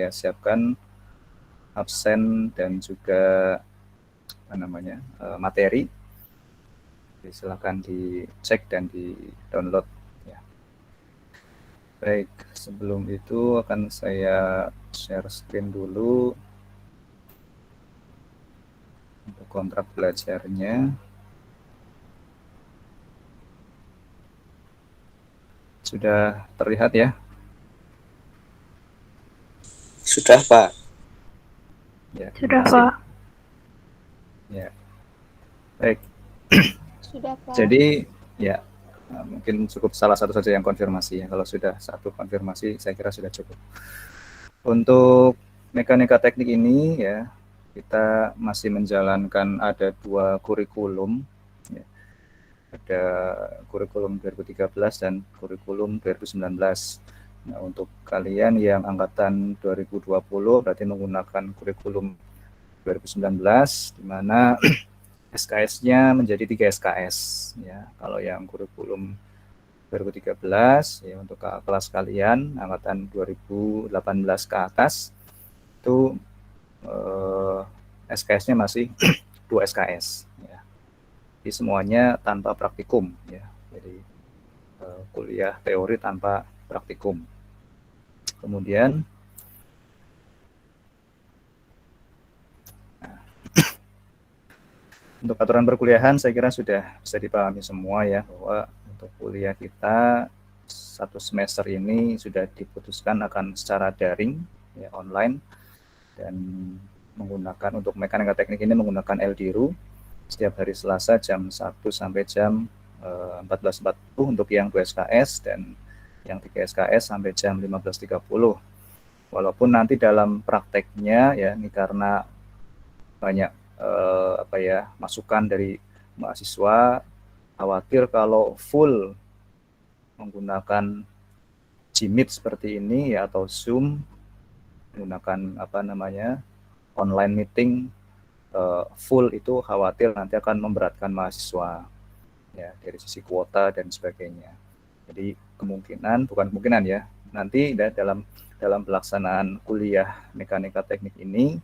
saya siapkan absen dan juga materi. Jadi silakan dicek dan di download ya. Baik, sebelum itu akan saya share screen dulu untuk kontrak belajarnya. Sudah terlihat ya? Sudah, Pak. Ya, Sudah, terima kasih. Pak. Ya. Baik. Sudah, Pak. Jadi ya mungkin cukup salah satu saja yang konfirmasi ya. Kalau sudah satu konfirmasi saya kira sudah cukup. Untuk mekanika teknik ini ya kita masih menjalankan ada 2 kurikulum ya. Ada kurikulum 2013 dan kurikulum 2019. Nah, untuk kalian yang angkatan 2020 berarti menggunakan kurikulum 2019 di mana SKS-nya menjadi 3 SKS ya. Kalau yang kurikulum 2013 ya untuk kelas kalian angkatan 2018 ke atas itu SKS-nya masih 2 SKS ya. Jadi semuanya tanpa praktikum ya. Jadi kuliah teori tanpa praktikum. Kemudian untuk aturan perkuliahan saya kira sudah bisa dipahami semua ya, bahwa untuk kuliah kita satu semester ini sudah diputuskan akan secara daring ya, online, dan menggunakan untuk mekanika teknik ini menggunakan LDRU setiap hari Selasa jam 1 sampai jam 14.40 untuk yang 2 SKS dan yang 3 SKS sampai jam 15.30. Walaupun nanti dalam prakteknya ya ini karena banyak masukan dari mahasiswa khawatir kalau full menggunakan Gmeet seperti ini ya atau Zoom menggunakan online meeting full itu khawatir nanti akan memberatkan mahasiswa ya dari sisi kuota dan sebagainya. Jadi bukan kemungkinan ya, nanti dalam pelaksanaan kuliah mekanika teknik ini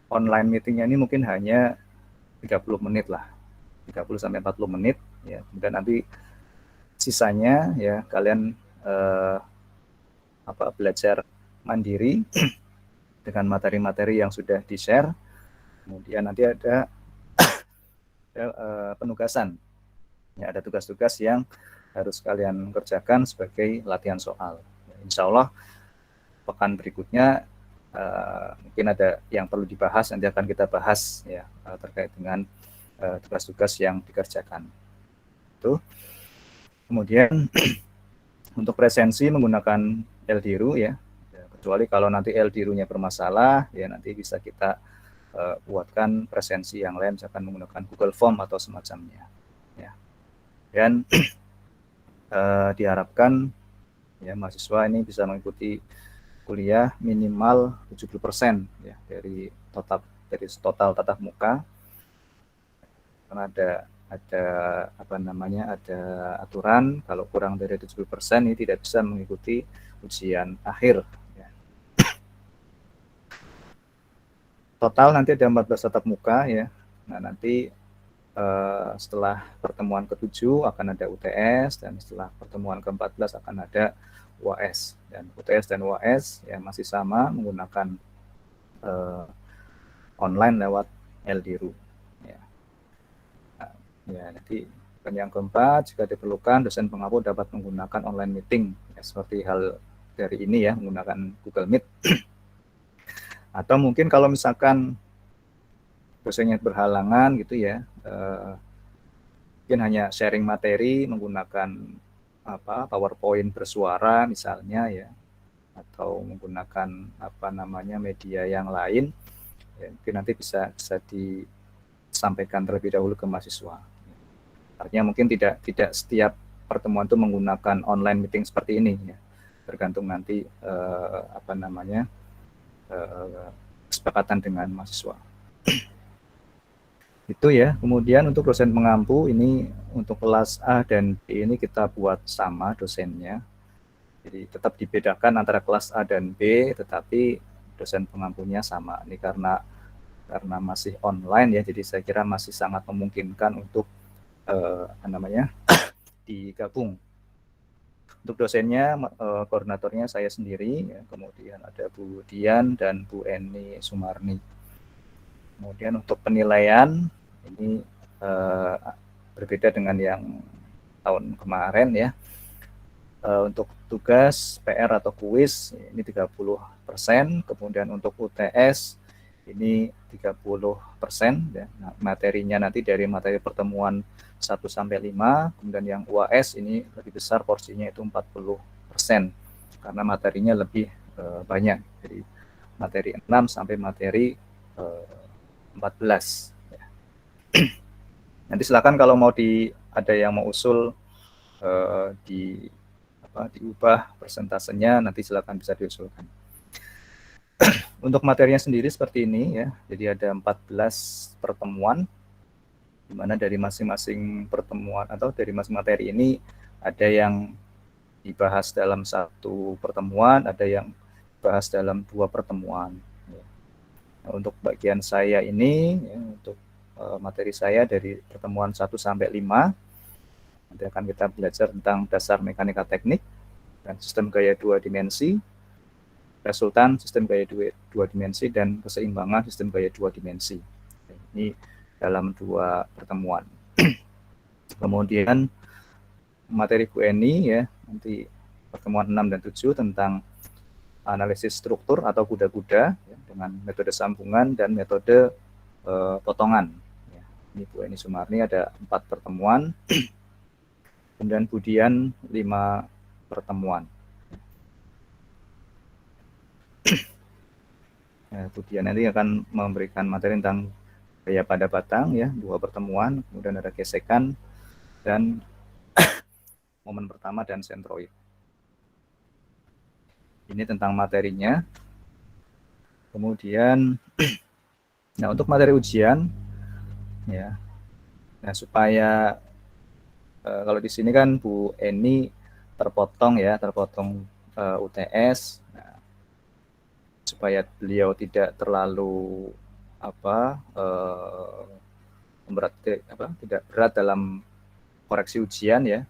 online meetingnya ini mungkin hanya 30 menit lah, 30 sampai 40 menit ya. Kemudian nanti sisanya ya kalian belajar mandiri dengan materi-materi yang sudah di-share. Kemudian nanti ada penugasan. Ya, ada tugas-tugas yang harus kalian kerjakan sebagai latihan soal. Ya, insya Allah pekan berikutnya mungkin ada yang perlu dibahas, nanti akan kita bahas ya terkait dengan tugas-tugas yang dikerjakan. Itu. Kemudian untuk presensi menggunakan LDRU ya, kecuali kalau nanti LDRU-nya bermasalah ya nanti bisa kita buatkan presensi yang lain, misalkan menggunakan Google Form atau semacamnya. Ya. Dan diharapkan ya mahasiswa ini bisa mengikuti kuliah minimal 70% ya dari total tatap muka. Karena ada aturan kalau kurang dari 70% ini tidak bisa mengikuti ujian akhir ya. Total nanti ada 14 tatap muka ya. Nah, nanti setelah pertemuan ke-7 akan ada UTS, dan setelah pertemuan ke-14 akan ada UAS. Dan UTS dan UAS ya masih sama menggunakan online lewat LDRU. Ya. Nah, ya nanti yang keempat, jika diperlukan dosen pengampu dapat menggunakan online meeting ya, seperti hal dari ini ya, menggunakan Google Meet. Atau mungkin kalau misalkan dosennya berhalangan gitu ya, mungkin hanya sharing materi menggunakan PowerPoint bersuara misalnya ya, atau menggunakan media yang lain ya, mungkin nanti bisa disampaikan terlebih dahulu ke mahasiswa. Artinya mungkin tidak setiap pertemuan itu menggunakan online meeting seperti ini ya, tergantung nanti kesepakatan dengan mahasiswa. Itu ya. Kemudian untuk dosen pengampu ini untuk kelas A dan B ini kita buat sama dosennya. Jadi tetap dibedakan antara kelas A dan B, tetapi dosen pengampunya sama. Ini karena masih online ya, jadi saya kira masih sangat memungkinkan untuk digabung. Untuk dosennya, koordinatornya saya sendiri, ya, kemudian ada Bu Dian dan Bu Eni Sumarni. Kemudian untuk penilaian ini berbeda dengan yang tahun kemarin ya. Untuk tugas PR atau kuis ini 30%, kemudian untuk UTS ini 30%. Ya. Nah, materinya nanti dari materi pertemuan 1 sampai 5, kemudian yang UAS ini lebih besar porsinya itu 40%, karena materinya lebih banyak. Jadi materi 6 sampai materi 14. Ya. Nanti silakan kalau mau ada yang mau usul diubah persentasenya, nanti silakan bisa diusulkan. Untuk materinya sendiri seperti ini ya, jadi ada 14 pertemuan, di mana dari masing-masing pertemuan atau dari masing materi ini ada yang dibahas dalam satu pertemuan, ada yang dibahas dalam 2 pertemuan. Nah, untuk bagian saya ini, ya, untuk materi saya dari pertemuan 1 sampai 5, nanti akan kita belajar tentang dasar mekanika teknik dan sistem gaya 2 dimensi, resultan sistem gaya 2 dimensi, dan keseimbangan sistem gaya 2 dimensi. Ini dalam 2 pertemuan. Kemudian materi Bu Eni ya, nanti pertemuan 6 dan 7 tentang analisis struktur atau kuda-kuda ya, dengan metode sambungan dan metode potongan. Ya, ini Bu Eni Sumarni ada 4 pertemuan. Kemudian Budian 5 pertemuan. Ya, Budian nanti akan memberikan materi tentang gaya pada batang ya, 2 pertemuan, kemudian ada gesekan dan momen pertama dan sentroid. Ini tentang materinya. Kemudian nah untuk materi ujian ya. Nah, supaya kalau di sini kan Bu Eni terpotong UTS. Nah, supaya beliau tidak terlalu tidak berat dalam koreksi ujian ya,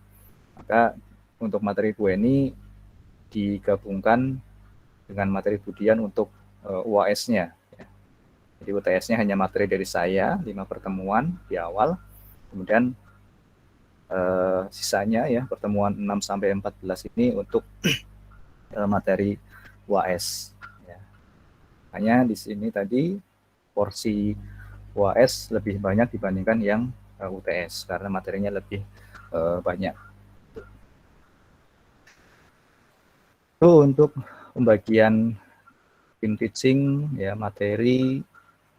maka untuk materi Bu Eni digabungkan dengan materi Budian untuk UAS-nya. Ya. Jadi UTS-nya hanya materi dari saya 5 pertemuan di awal, kemudian sisanya ya pertemuan 6 sampai 14 ini untuk materi UAS. Ya. Hanya di sini tadi porsi UAS lebih banyak dibandingkan yang UTS karena materinya lebih banyak. Itu untuk pembagian tim teaching ya, materi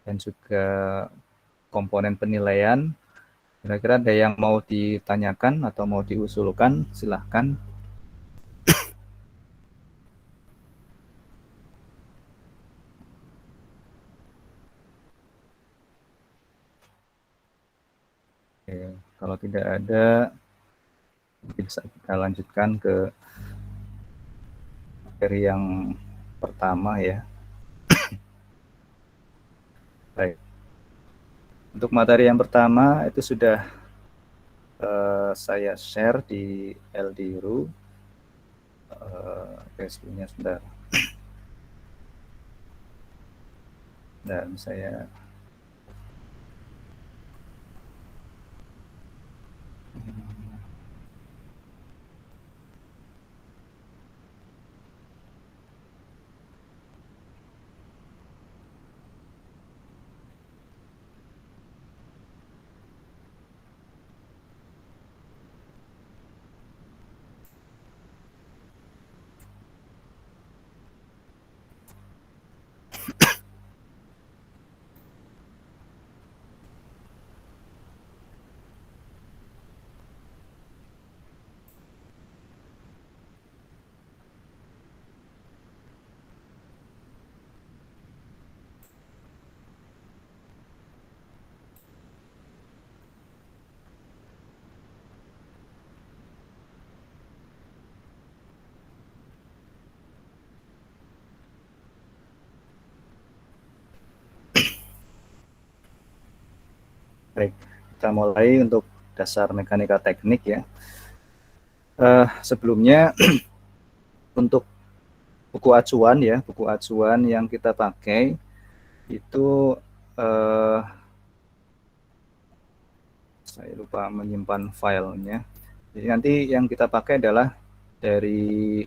dan juga komponen penilaian. Kira-kira ada yang mau ditanyakan atau mau diusulkan, silahkan. Oke, kalau tidak ada, bisa kita lanjutkan ke materi yang pertama ya. Baik. Untuk materi yang pertama itu sudah saya share di LDRU. Facebooknya sebentar. Dan saya Baik, kita mulai untuk dasar mekanika teknik ya. Sebelumnya untuk buku acuan ya, buku acuan yang kita pakai itu saya lupa menyimpan filenya. Jadi nanti yang kita pakai adalah dari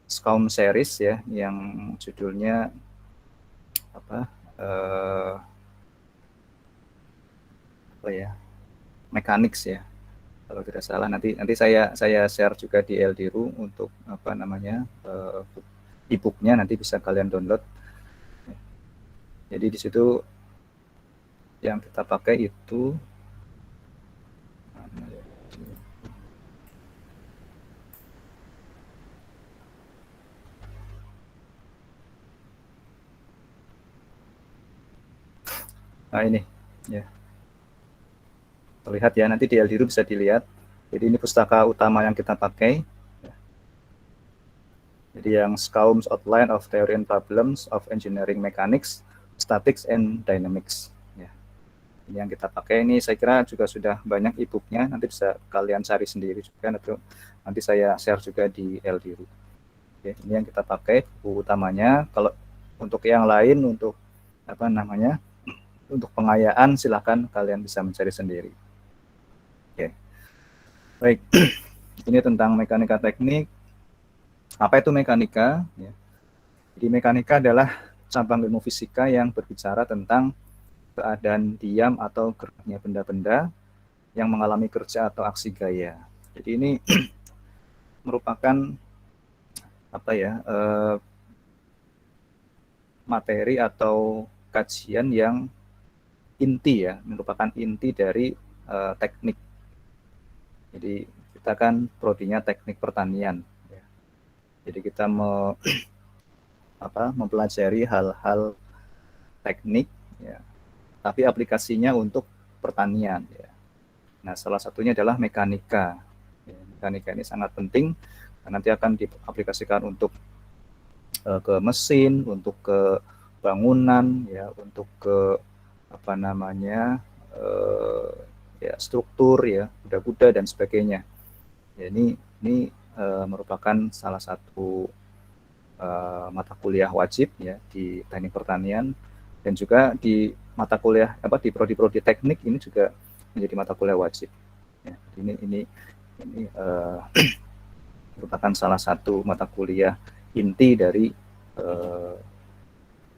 SCOUM series ya, yang judulnya apa ya, Mechanics ya, kalau tidak salah. Nanti saya share juga di Eldiru untuk apa namanya e-booknya, nanti bisa kalian download. Jadi di situ yang kita pakai itu ini ya, terlihat ya, nanti di Eldiru bisa dilihat. Jadi ini pustaka utama yang kita pakai. Jadi yang SCOUM's Outline of Theory and Problems of Engineering Mechanics, Statics and Dynamics. Ya. Ini yang kita pakai. Ini saya kira juga sudah banyak e-booknya. Nanti bisa kalian cari sendiri juga. Nanti saya share juga di Eldiru. Oke, ini yang kita pakai buku utamanya. Kalau untuk yang lain, untuk apa namanya, untuk pengayaan silahkan kalian bisa mencari sendiri. Oke. Baik, ini tentang mekanika teknik. Apa itu mekanika? Ya. Jadi mekanika adalah cabang ilmu fisika yang berbicara tentang keadaan diam atau geraknya benda-benda yang mengalami kerja atau aksi gaya. Jadi ini merupakan apa ya, materi atau kajian yang inti ya, merupakan inti dari teknik. Jadi kita kan prodinya teknik pertanian. Ya. Jadi kita mempelajari hal-hal teknik, ya, tapi aplikasinya untuk pertanian. Ya. Nah, salah satunya adalah mekanika. Ya, mekanika ini sangat penting, nanti akan diaplikasikan untuk ke mesin, untuk ke bangunan, ya, untuk ke apa namanya ya, struktur, ya, kuda-kuda dan sebagainya. Ya, ini merupakan salah satu mata kuliah wajib ya di teknik pertanian, dan juga di mata kuliah di prodi-prodi teknik ini juga menjadi mata kuliah wajib. Ya, ini merupakan salah satu mata kuliah inti dari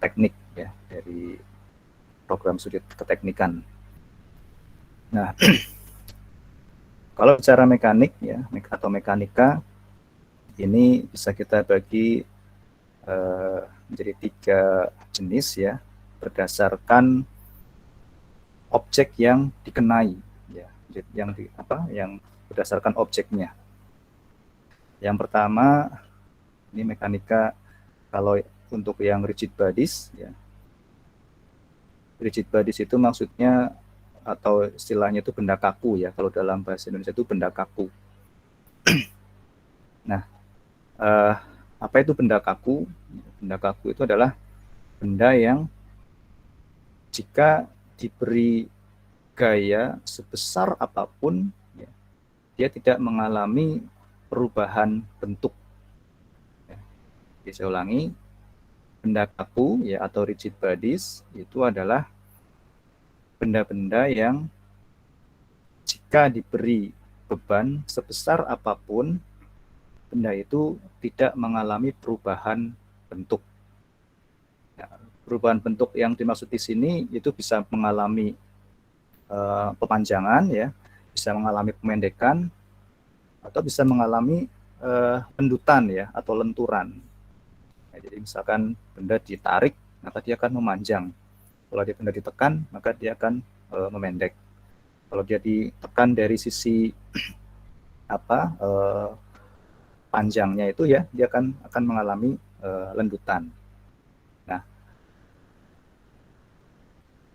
teknik ya, dari program studi keteknikan. Nah, kalau bicara mekanik ya atau mekanika, ini bisa kita bagi menjadi 3 jenis ya, berdasarkan objek yang dikenai ya, yang berdasarkan objeknya. Yang pertama ini mekanika kalau untuk yang rigid bodies ya. Rigid bodies itu maksudnya atau istilahnya itu benda kaku ya, kalau dalam bahasa Indonesia itu benda kaku. Nah, apa itu benda kaku? Benda kaku itu adalah benda yang jika diberi gaya sebesar apapun, ya, dia tidak mengalami perubahan bentuk. Ya. Jadi saya ulangi, benda kaku ya atau rigid bodies itu adalah benda-benda yang jika diberi beban sebesar apapun, benda itu tidak mengalami perubahan bentuk. Ya, perubahan bentuk yang dimaksud di sini itu bisa mengalami pemanjangan ya, bisa mengalami pemendekan, atau bisa mengalami lendutan ya atau lenturan. Ya, jadi misalkan benda ditarik, maka dia akan memanjang. Kalau dia benda ditekan, maka dia akan memendek. Kalau dia ditekan dari sisi panjangnya itu ya, dia akan mengalami lendutan. Nah,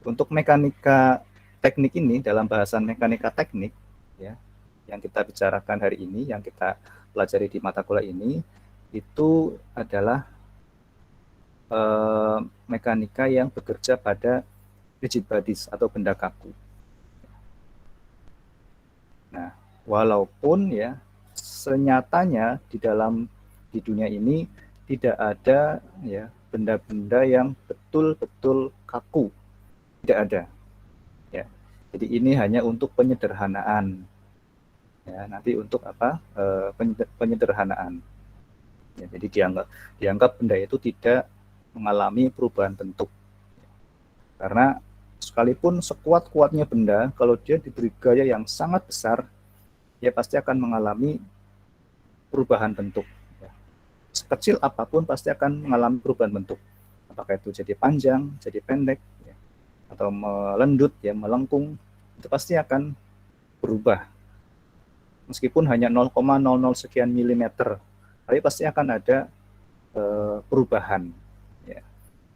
untuk mekanika teknik ini, dalam bahasan mekanika teknik ya, yang kita bicarakan hari ini, yang kita pelajari di mata kuliah ini, itu adalah mekanika yang bekerja pada rigid bodies atau benda kaku. Nah, walaupun ya senyatanya di dunia ini tidak ada ya benda-benda yang betul-betul kaku, tidak ada. Ya, jadi ini hanya untuk penyederhanaan. Ya, nanti untuk apa? Penyederhanaan. Ya, jadi dianggap benda itu tidak mengalami perubahan bentuk. Karena sekalipun sekuat-kuatnya benda, kalau dia diberi gaya yang sangat besar, dia pasti akan mengalami perubahan bentuk. Ya. Sekecil apapun pasti akan mengalami perubahan bentuk. Apakah itu jadi panjang, jadi pendek, ya, atau melendut, ya, melengkung, itu pasti akan berubah. Meskipun hanya 0,00 sekian milimeter, tapi pasti akan ada perubahan. Ya.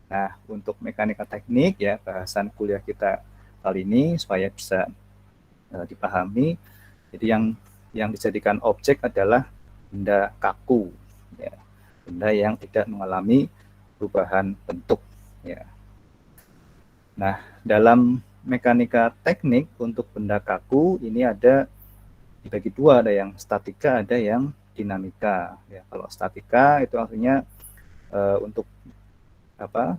Nah, untuk mekanika teknik, ya, bahasan kuliah kita kali ini supaya bisa dipahami. Jadi yang dijadikan objek adalah benda kaku, ya, benda yang tidak mengalami perubahan bentuk. Ya. Nah, dalam mekanika teknik untuk benda kaku ini ada dibagi dua, ada yang statika, ada yang dinamika. Ya, kalau statika itu artinya untuk apa?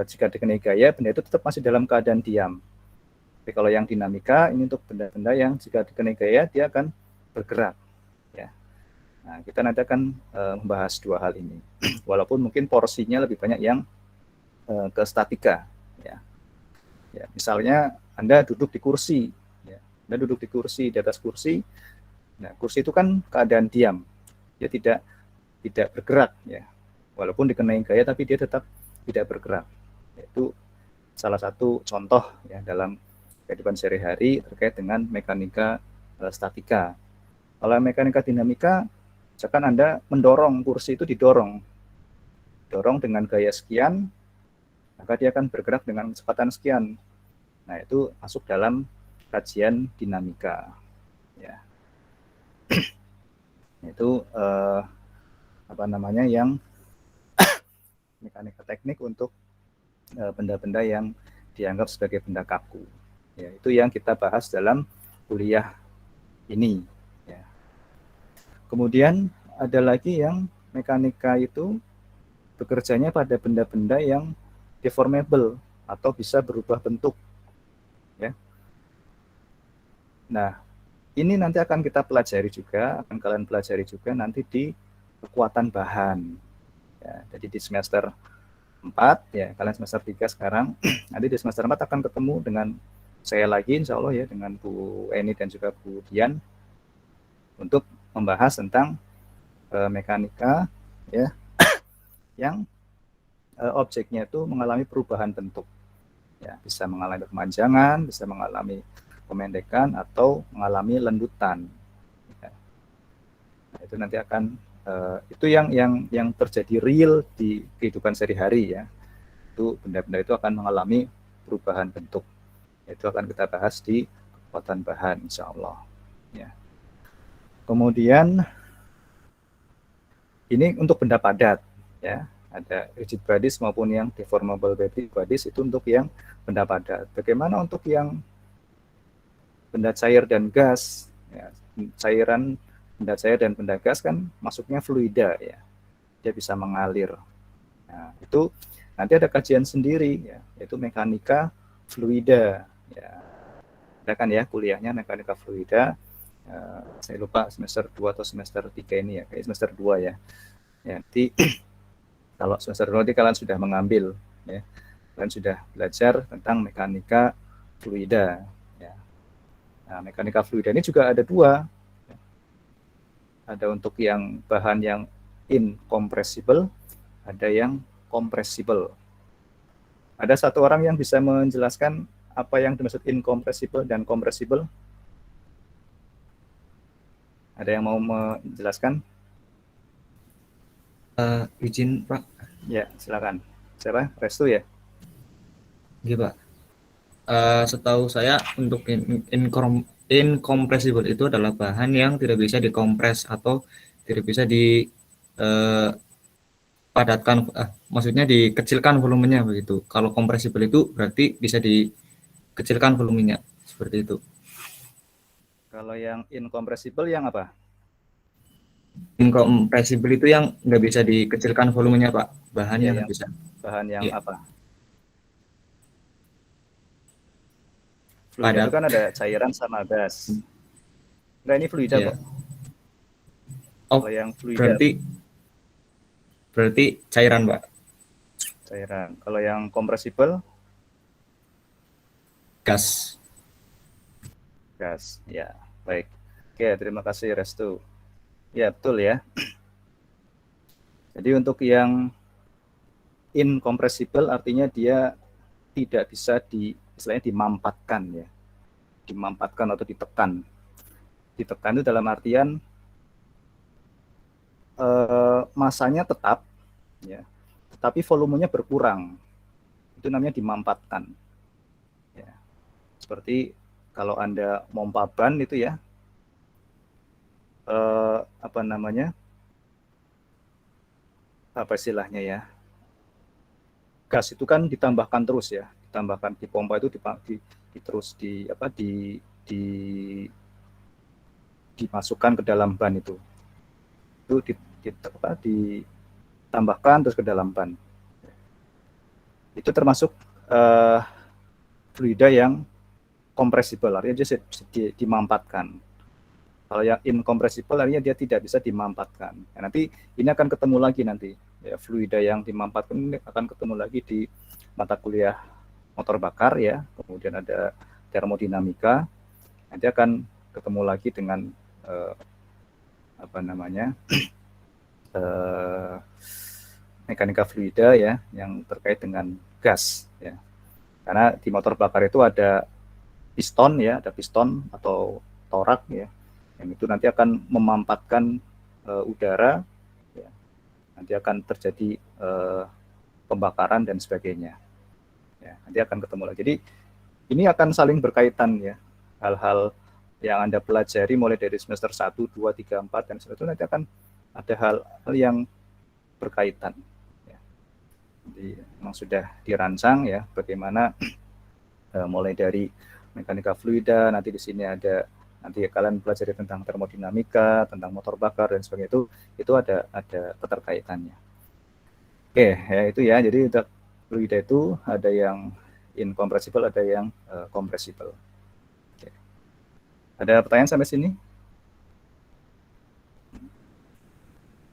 Jika dikenai gaya, benda itu tetap masih dalam keadaan diam. Tapi kalau yang dinamika ini untuk benda-benda yang jika dikenai gaya dia akan bergerak. Ya. Nah, kita nanti akan membahas dua hal ini. Walaupun mungkin porsinya lebih banyak yang ke statika. Ya. Ya, misalnya Anda duduk di kursi. Ya. Anda duduk di kursi, di atas kursi. Nah, kursi itu kan keadaan diam. Dia tidak bergerak. Ya. Walaupun dikenai gaya, tapi dia tetap tidak bergerak. Itu salah satu contoh ya dalam kehidupan sehari-hari terkait dengan mekanika statika. Kalau mekanika dinamika, misalkan Anda mendorong kursi itu dorong dengan gaya sekian, maka dia akan bergerak dengan kecepatan sekian. Nah, itu masuk dalam kajian dinamika. Ya. Itu yang mekanika teknik untuk benda-benda yang dianggap sebagai benda kaku. Ya, itu yang kita bahas dalam kuliah ini. Ya. Kemudian ada lagi yang mekanika itu bekerjanya pada benda-benda yang deformable atau bisa berubah bentuk. Ya. Nah, ini nanti akan kita pelajari juga, akan kalian pelajari juga nanti di kekuatan bahan. Ya, jadi di semester 4, ya kalian semester 3 sekarang, nanti di semester 4 akan ketemu dengan saya lagi insya Allah ya, dengan Bu Eni dan juga Bu Dian untuk membahas tentang mekanika ya yang objeknya itu mengalami perubahan bentuk. Ya, bisa mengalami kemanjangan, bisa mengalami pemendekan atau mengalami lendutan. Ya. Nah, itu nanti akan itu yang terjadi real di kehidupan sehari-hari ya. Itu benda-benda itu akan mengalami perubahan bentuk. Itu akan kita bahas di kekuatan bahan insya Allah. Ya. Kemudian ini untuk benda padat ya. Ada rigid bodies maupun yang deformable bodies itu untuk yang benda padat. Bagaimana untuk yang benda cair dan gas? Ya, benda cair dan benda gas kan masuknya fluida ya, dia bisa mengalir. Nah, itu nanti ada kajian sendiri ya, yaitu mekanika fluida. Ya, ada kan ya kuliahnya mekanika fluida. Saya lupa semester 2 atau semester 3 ini ya, kayak semester 2 ya. Ya, nanti kalau semester 2 nanti kalian sudah mengambil ya, kalian sudah belajar tentang mekanika fluida. Ya. Nah, mekanika fluida ini juga ada dua. Ada untuk yang bahan yang incompressible, ada yang compressible. Ada satu orang yang bisa menjelaskan apa yang dimaksud incompressible dan compressible? Ada yang mau menjelaskan? Izin Pak. Ya, silakan. Siapa? Restu ya? Iya Pak. Setahu saya untuk incompressible itu adalah bahan yang tidak bisa dikompres atau tidak bisa dipadatkan, maksudnya dikecilkan volumenya begitu. Kalau compressible itu berarti bisa dikecilkan volumenya seperti itu. Kalau yang incompressible yang apa? Incompressible itu yang nggak bisa dikecilkan volumenya, Pak. Bahannya Ya, nggak yang bisa. bahan yang Iya. apa? Fluida itu Padat. kan ada cairan sama gas. Enggak, ini fluida Ya. kok. Oh, Kalau yang fluida berarti cairan, Pak. cairan. Kalau yang compressible Gas. gas. Ya, baik. Oke, terima kasih Restu. Ya, betul ya. Jadi untuk yang incompressible artinya dia tidak bisa istilahnya dimampatkan ya. Dimampatkan atau ditekan. Ditekan itu dalam artian masanya tetap ya, tetapi volumenya berkurang. Itu namanya dimampatkan. Ya. Seperti kalau Anda mompa ban itu ya, apa namanya? Apa istilahnya ya? Gas itu kan ditambahkan terus ya, ditambahkan di pompa itu terus di dimasukkan ke dalam ban itu ditambahkan terus ke dalam ban. Itu termasuk fluida yang compressible, artinya dia dimampatkan. Kalau yang incompressible artinya dia tidak bisa dimampatkan. Ya, nanti ini akan ketemu lagi nanti. Ya, fluida yang dimampatkan ini akan ketemu lagi di mata kuliah motor bakar ya. Kemudian ada termodinamika. Nanti akan ketemu lagi dengan mekanika fluida ya, yang terkait dengan gas ya. Karena di motor bakar itu ada piston ya, ada piston atau torak ya, yang itu nanti akan memampatkan udara ya. Nanti akan terjadi pembakaran dan sebagainya ya, nanti akan ketemu lagi. Jadi ini akan saling berkaitan ya, hal-hal yang Anda pelajari mulai dari semester 1, 2, 3, 4 dan seterusnya, nanti akan ada hal-hal yang berkaitan ya. Jadi memang sudah dirancang ya, bagaimana mulai dari mekanika fluida, nanti di sini ada, nanti kalian pelajari tentang termodinamika, tentang motor bakar dan sebagainya, itu ada keterkaitannya. Oke, ya itu ya. Jadi untuk fluida itu ada yang incompressible, ada yang compressible. Oke. Ada pertanyaan sampai sini?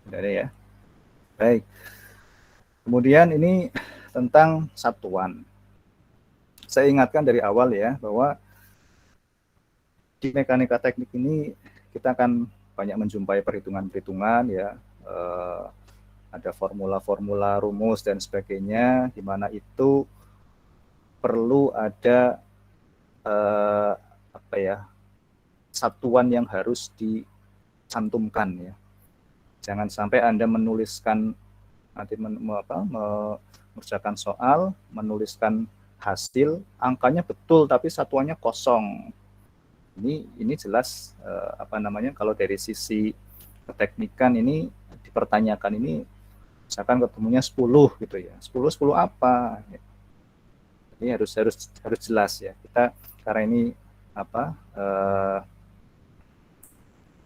Tidak ada ya. Baik. Kemudian ini tentang satuan. Saya ingatkan dari awal ya, bahwa di mekanika teknik ini kita akan banyak menjumpai perhitungan-perhitungan ya, ada formula-formula, rumus dan sebagainya, di mana itu perlu ada satuan yang harus dicantumkan ya. Jangan sampai Anda menuliskan nanti mengerjakan soal, menuliskan hasil, angkanya betul tapi satuannya kosong. Ini jelas kalau dari sisi keteknikan ini dipertanyakan, ini misalkan ketemunya 10 gitu ya. 10 apa? Ini harus jelas ya. Kita karena ini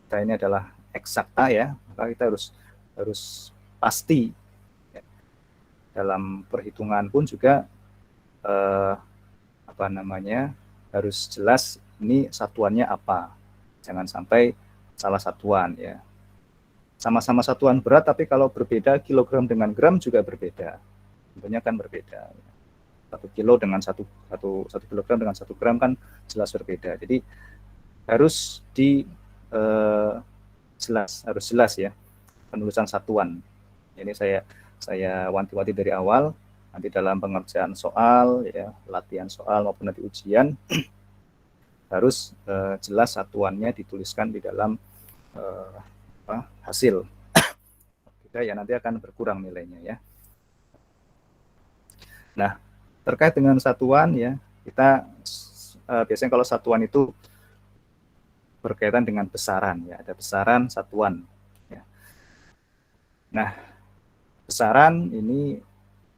kita ini adalah eksakta ya, maka kita harus pasti ya. Dalam perhitungan pun juga harus jelas ini satuannya apa. Jangan sampai salah satuan ya. Sama-sama satuan berat, tapi kalau berbeda kilogram dengan gram juga berbeda. Tentunya kan berbeda. 1 kilo dengan 1 kilogram dengan 1 gram kan jelas berbeda. Jadi harus jelas ya penulisan satuan. Ini saya wanti-wanti dari awal. Nanti dalam pengerjaan soal ya, latihan soal maupun nanti ujian harus jelas satuannya dituliskan di dalam hasil. Tidak ya, nanti akan berkurang nilainya ya. Nah, terkait dengan satuan ya, kita biasanya kalau satuan itu berkaitan dengan besaran ya, ada besaran satuan ya. Nah, besaran ini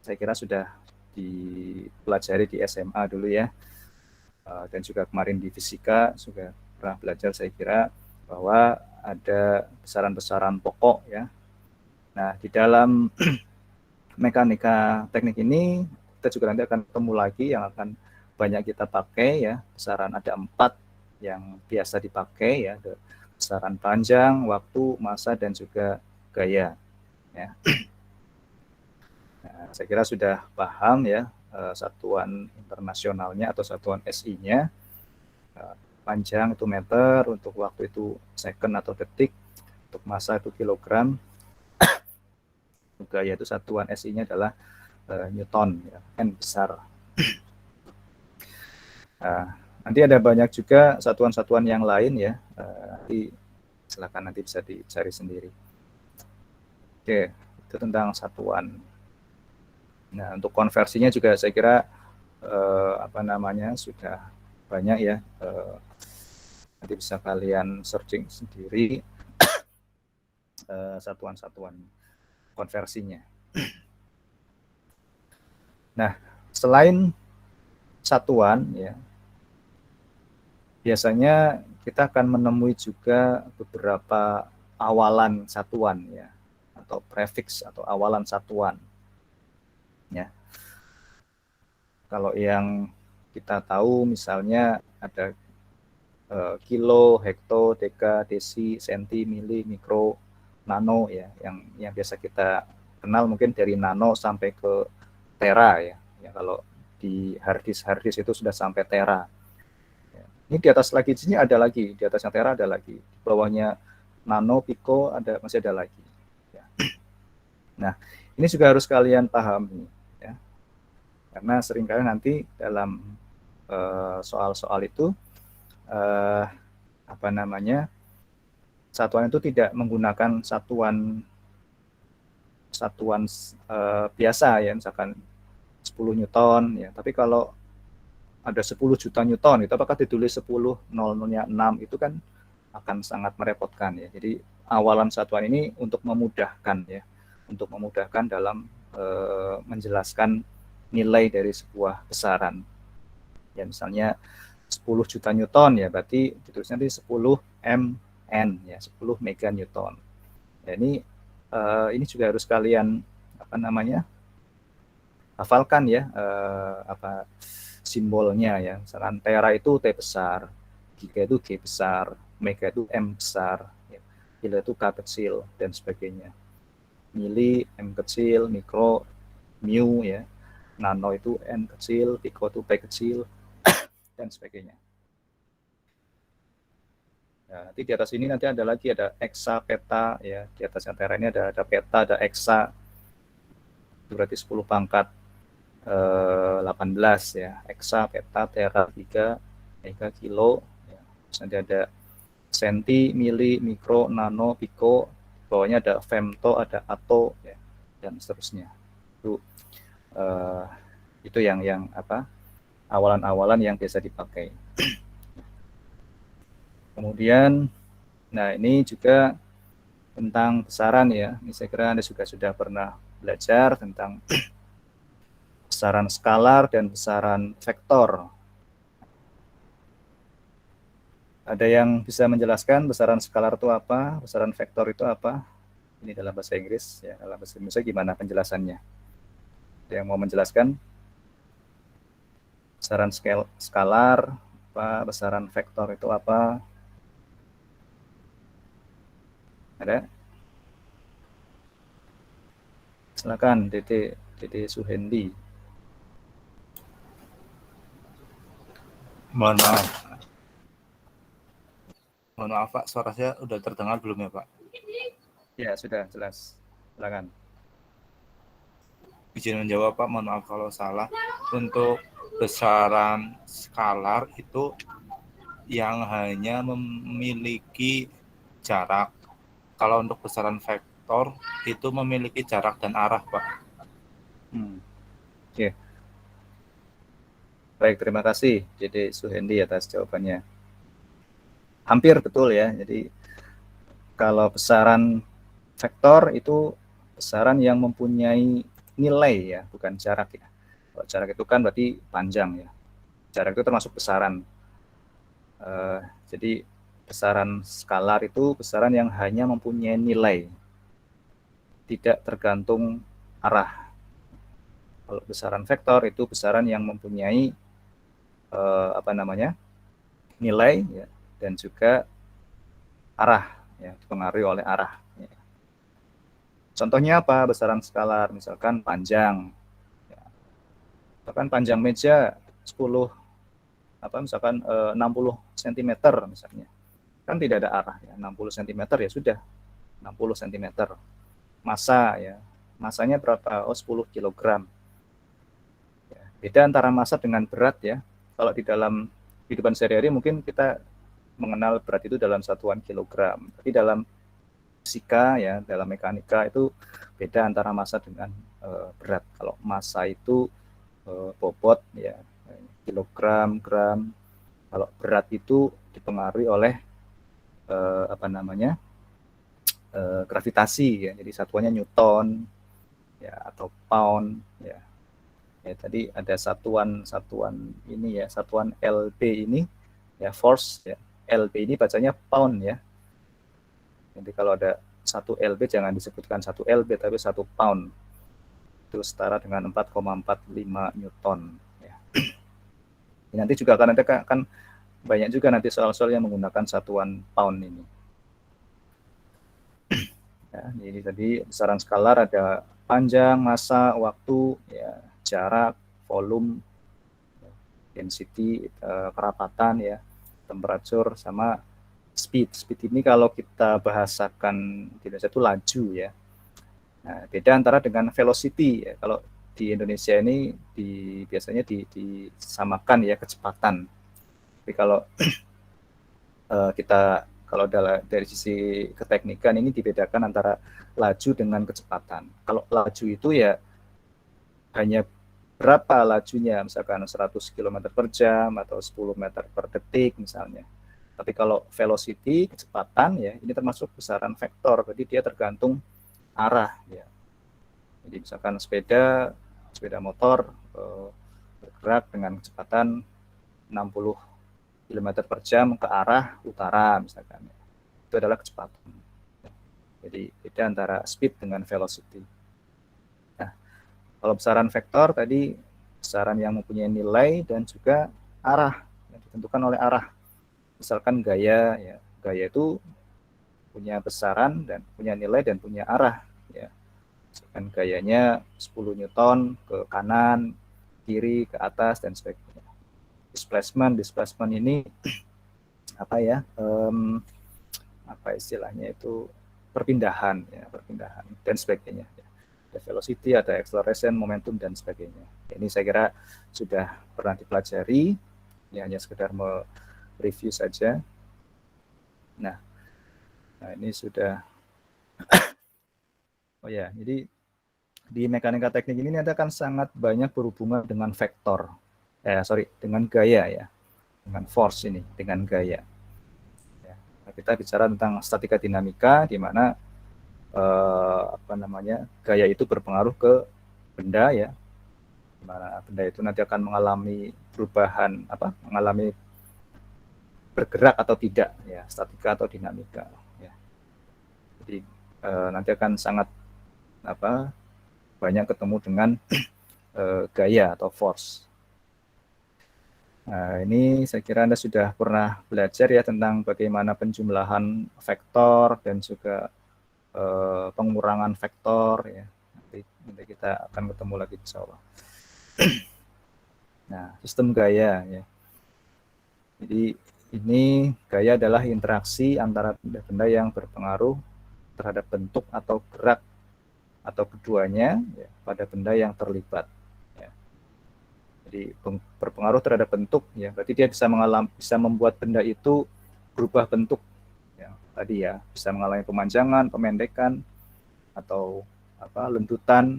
saya kira sudah dipelajari di SMA dulu ya, dan juga kemarin di fisika pernah belajar saya kira bahwa ada besaran-besaran pokok ya. Nah, di dalam mekanika teknik ini kita juga nanti akan ketemu lagi yang akan banyak kita pakai ya. Besaran ada 4 yang biasa dipakai ya, ada besaran panjang, waktu, massa, dan juga gaya ya. Nah, saya kira sudah paham ya satuan internasionalnya atau satuan SI-nya. Panjang itu meter, untuk waktu itu second atau detik, untuk massa itu kilogram, juga yaitu satuan SI-nya adalah Newton, ya, N besar. Nanti ada banyak juga satuan-satuan yang lain ya, nanti silakan nanti bisa dicari sendiri. Oke, itu tentang satuan. Nah, untuk konversinya juga saya kira sudah banyak ya. Nanti bisa kalian searching sendiri satuan-satuan konversinya. Nah, selain satuan ya, biasanya kita akan menemui juga beberapa awalan satuan ya, atau prefix atau awalan satuan ya. Kalau yang kita tahu misalnya ada kilo, hekto, deka, desi, senti, mili, mikro, nano ya, yang biasa kita kenal mungkin dari nano sampai ke tera ya. Ya kalau di hard disk itu sudah sampai tera. Ya. Ini di atas lagi, di sini ada lagi, di atasnya tera ada lagi, di bawahnya nano, pico masih ada lagi. Ya. Nah, ini juga harus kalian pahami ya, karena seringkali nanti dalam soal-soal itu satuan itu tidak menggunakan satuan biasa ya, misalkan 10 Newton ya, tapi kalau ada 10 juta Newton itu apakah ditulis 10 nol-nolnya 6 itu kan akan sangat merepotkan ya. Jadi awalan satuan ini untuk memudahkan ya, untuk memudahkan dalam menjelaskan nilai dari sebuah besaran. Ya misalnya 10 juta Newton ya, berarti ditulisnya nanti 10 mN ya, 10 mega Newton. Ya, ini juga harus kalian hafalkan ya, simbolnya ya. Misalkan tera itu T besar, giga itu G besar, mega itu M besar, ya. Kilo itu K kecil dan sebagainya. Mili M kecil, mikro mu ya, nano itu N kecil, pico itu P kecil dan sebagainya. Nah, nanti di atas ini nanti ada lagi, ada eksa, peta ya, di atasnya tera ini ada peta, ada eksa, berarti 10 pangkat 18 ya, eksa, peta, tera, giga, mega, kilo ya. Terus nanti ada senti, mili, mikro, nano, pico, bawahnya ada femto, ada ato ya, dan seterusnya. Itu yang awalan-awalan yang biasa dipakai. Kemudian, nah ini juga tentang besaran ya. Ini saya kira Anda juga sudah pernah belajar tentang besaran skalar dan besaran vektor. Ada yang bisa menjelaskan besaran skalar itu apa, besaran vektor itu apa? Ini dalam bahasa Inggris ya, dalam bahasa Indonesia gimana penjelasannya? Ada yang mau menjelaskan? Besaran skalar apa, besaran vektor itu apa? Ada? Silakan Dede Suhendi. Mohon maaf Pak, suara saya udah terdengar belum ya Pak? Ya sudah jelas, silakan. Izin menjawab Pak, mohon maaf kalau salah. Untuk besaran skalar itu yang hanya memiliki jarak. Kalau untuk besaran vektor itu memiliki jarak dan arah Pak. Oke. Baik, terima kasih Dede Suhendi atas jawabannya. Hampir betul ya. Jadi kalau besaran vektor itu besaran yang mempunyai nilai ya, bukan jarak ya. Kalau jarak itu kan berarti panjang ya. Jarak itu termasuk besaran. Jadi besaran skalar itu besaran yang hanya mempunyai nilai, tidak tergantung arah. Kalau besaran vektor itu besaran yang mempunyai nilai ya, dan juga arah, ya, dipengaruhi oleh arah. Ya. Contohnya apa? Besaran skalar, misalkan panjang, ya. Misalkan panjang meja 10 misalkan 60 cm misalnya, kan tidak ada arah ya, 60 cm ya sudah 60 cm. Massa ya, masanya berapa? 10 kg. Ya, beda antara massa dengan berat ya. Kalau di dalam kehidupan sehari-hari mungkin kita mengenal berat itu dalam satuan kilogram, tapi dalam fisika ya, dalam mekanika itu beda antara massa dengan berat. Kalau massa itu bobot ya, kilogram, gram. Kalau berat itu dipengaruhi oleh gravitasi ya, jadi satuannya newton ya, atau pound ya. Ya tadi ada satuan ini ya, satuan lb ini ya, force ya. Lb ini bacanya pound ya. Jadi kalau ada 1 lb jangan disebutkan 1 lb tapi 1 pound. Itu setara dengan 4,45 newton ya. Nanti juga akan banyak juga nanti soal-soal yang menggunakan satuan pound ini. Ya, jadi tadi besaran skalar ada panjang, massa, waktu, ya, jarak, volume, density, kerapatan, ya, temperatur, sama speed. Speed ini kalau kita bahasakan di Indonesia itu laju ya. Nah, beda antara dengan velocity ya. Kalau di Indonesia ini biasanya disamakan ya kecepatan. Tapi kalau kalau dari sisi keteknikan ini dibedakan antara laju dengan kecepatan. Kalau laju itu ya hanya berapa lajunya, misalkan 100 km per jam atau 10 meter per detik misalnya. Tapi kalau velocity, kecepatan ya, ini termasuk besaran vektor, jadi dia tergantung arah ya. Jadi misalkan sepeda motor bergerak dengan kecepatan 60 km per jam ke arah utara misalkan. Itu adalah kecepatan. Jadi beda antara speed dengan velocity. Nah, kalau besaran vektor tadi besaran yang mempunyai nilai dan juga arah, yang ditentukan oleh arah. Misalkan gaya ya. Gaya itu punya besaran dan punya nilai dan punya arah ya. Misalkan gayanya 10 newton ke kanan, kiri, ke atas dan sebagainya. Displacement ini apa istilahnya itu, perpindahan dan sebagainya ya. Ada velocity, ada acceleration, momentum dan sebagainya. Ini saya kira sudah pernah dipelajari, ya, hanya sekedar mereview saja. Nah ini sudah oh ya, jadi di mekanika teknik ini nanti akan sangat banyak berhubungan dengan vektor. Dengan gaya ya, dengan force ini, dengan gaya. Ya, kita bicara tentang statika dinamika, di mana gaya itu berpengaruh ke benda ya, di mana benda itu nanti akan mengalami perubahan, mengalami bergerak atau tidak ya, statika atau dinamika. Ya. Jadi nanti akan sangat banyak ketemu dengan gaya atau force. Nah, ini saya kira Anda sudah pernah belajar ya tentang bagaimana penjumlahan vektor dan juga pengurangan vektor ya. Nanti kita akan ketemu lagi insya Allah. Nah, sistem gaya ya. Jadi ini gaya adalah interaksi antara benda-benda yang berpengaruh terhadap bentuk atau gerak atau keduanya ya, pada benda yang terlibat. Jadi berpengaruh terhadap bentuk ya, berarti dia bisa membuat benda itu berubah bentuk ya, tadi ya, bisa mengalami pemanjangan, pemendekan, atau lendutan,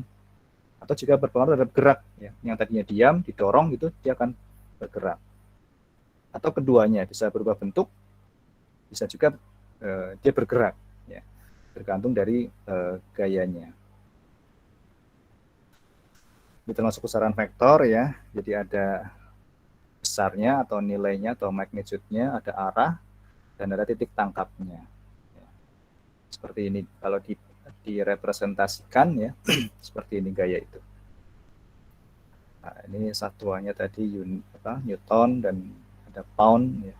atau juga berpengaruh terhadap gerak ya, yang tadinya diam didorong gitu dia akan bergerak, atau keduanya bisa berubah bentuk, bisa juga dia bergerak ya, tergantung dari gayanya. Ini termasuk besaran vektor ya, jadi ada besarnya atau nilainya atau magnitude-nya, ada arah, dan ada titik tangkapnya. Ya. Seperti ini kalau direpresentasikan ya, seperti ini gaya itu. Nah, ini satuannya tadi Newton dan ada pound ya.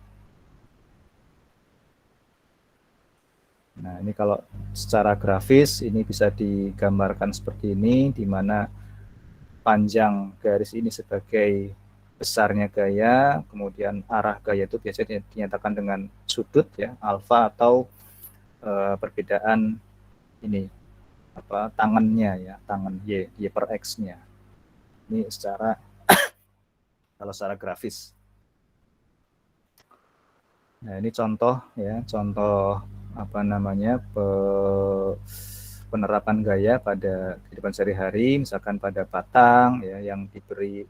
Nah, ini kalau secara grafis ini bisa digambarkan seperti ini, di mana panjang garis ini sebagai besarnya gaya, kemudian arah gaya itu biasanya dinyatakan dengan sudut ya, alfa, atau perbedaan ini tangannya ya, tangan y per x-nya. Ini secara kalau secara grafis. Nah, ini contoh ya, contoh penerapan gaya pada kehidupan sehari-hari, misalkan pada batang ya, yang diberi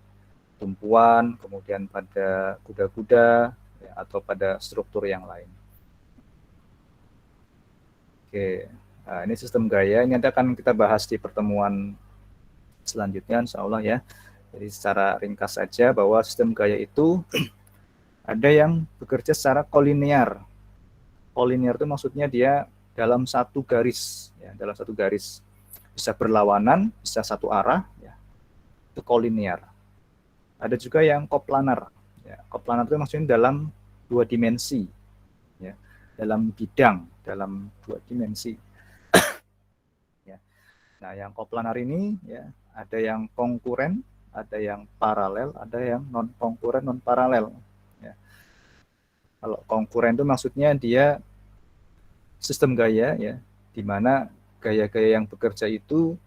tumpuan, kemudian pada kuda-kuda ya, atau pada struktur yang lain. Oke, nah, ini sistem gaya. Ini nanti akan kita bahas di pertemuan selanjutnya, insya Allah ya. Jadi secara ringkas saja bahwa sistem gaya itu ada yang bekerja secara kolinear. Kolinear itu maksudnya dia dalam satu garis, ya, dalam satu garis. Bisa berlawanan, bisa satu arah, ya. Itu kolinear. Ada juga yang koplanar. Ya, koplanar itu maksudnya dalam dua dimensi, ya, dalam bidang, dalam dua dimensi. Ya. Nah, yang koplanar ini, ya, ada yang konkuren, ada yang paralel, ada yang non konkuren, non paralel. Ya. Kalau konkuren itu maksudnya dia sistem gaya, ya, di mana gaya-gaya yang bekerja itu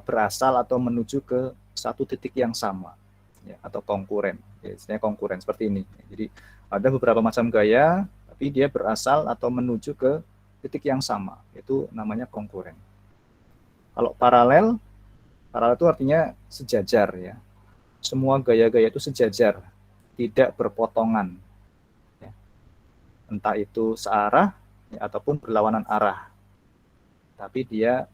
berasal atau menuju ke satu titik yang sama, ya, atau konkuren. Ya, istilahnya konkuren seperti ini. Jadi ada beberapa macam gaya, tapi dia berasal atau menuju ke titik yang sama, itu namanya konkuren. Kalau paralel itu artinya sejajar ya. Semua gaya-gaya itu sejajar, tidak berpotongan. Ya. Entah itu searah ya, ataupun berlawanan arah. Tapi dia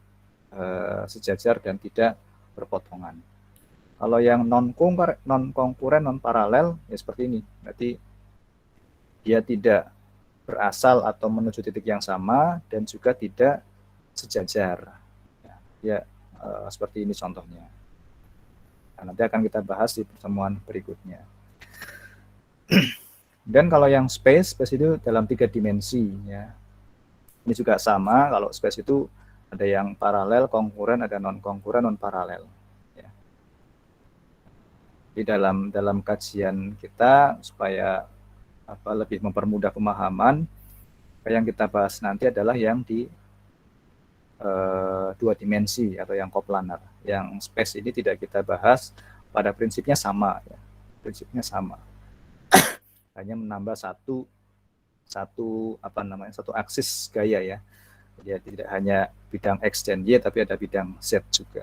sejajar dan tidak berpotongan. Kalau yang non konkuren, non paralel ya seperti ini. Berarti dia tidak berasal atau menuju titik yang sama dan juga tidak sejajar. Ya, seperti ini contohnya. Nah, nanti akan kita bahas di pertemuan berikutnya. Dan kalau yang space itu dalam 3 dimensi ya. Ini juga sama, kalau space itu ada yang paralel, konkuren, ada non konkuren, non paralel. Ya. Di dalam kajian kita supaya lebih mempermudah pemahaman, yang kita bahas nanti adalah yang di 2 dimensi atau yang koplanar. Yang space ini tidak kita bahas, pada prinsipnya sama ya. Prinsipnya sama. Hanya menambah satu aksis gaya ya. Jadi tidak hanya bidang X dan Y tapi ada bidang Z juga.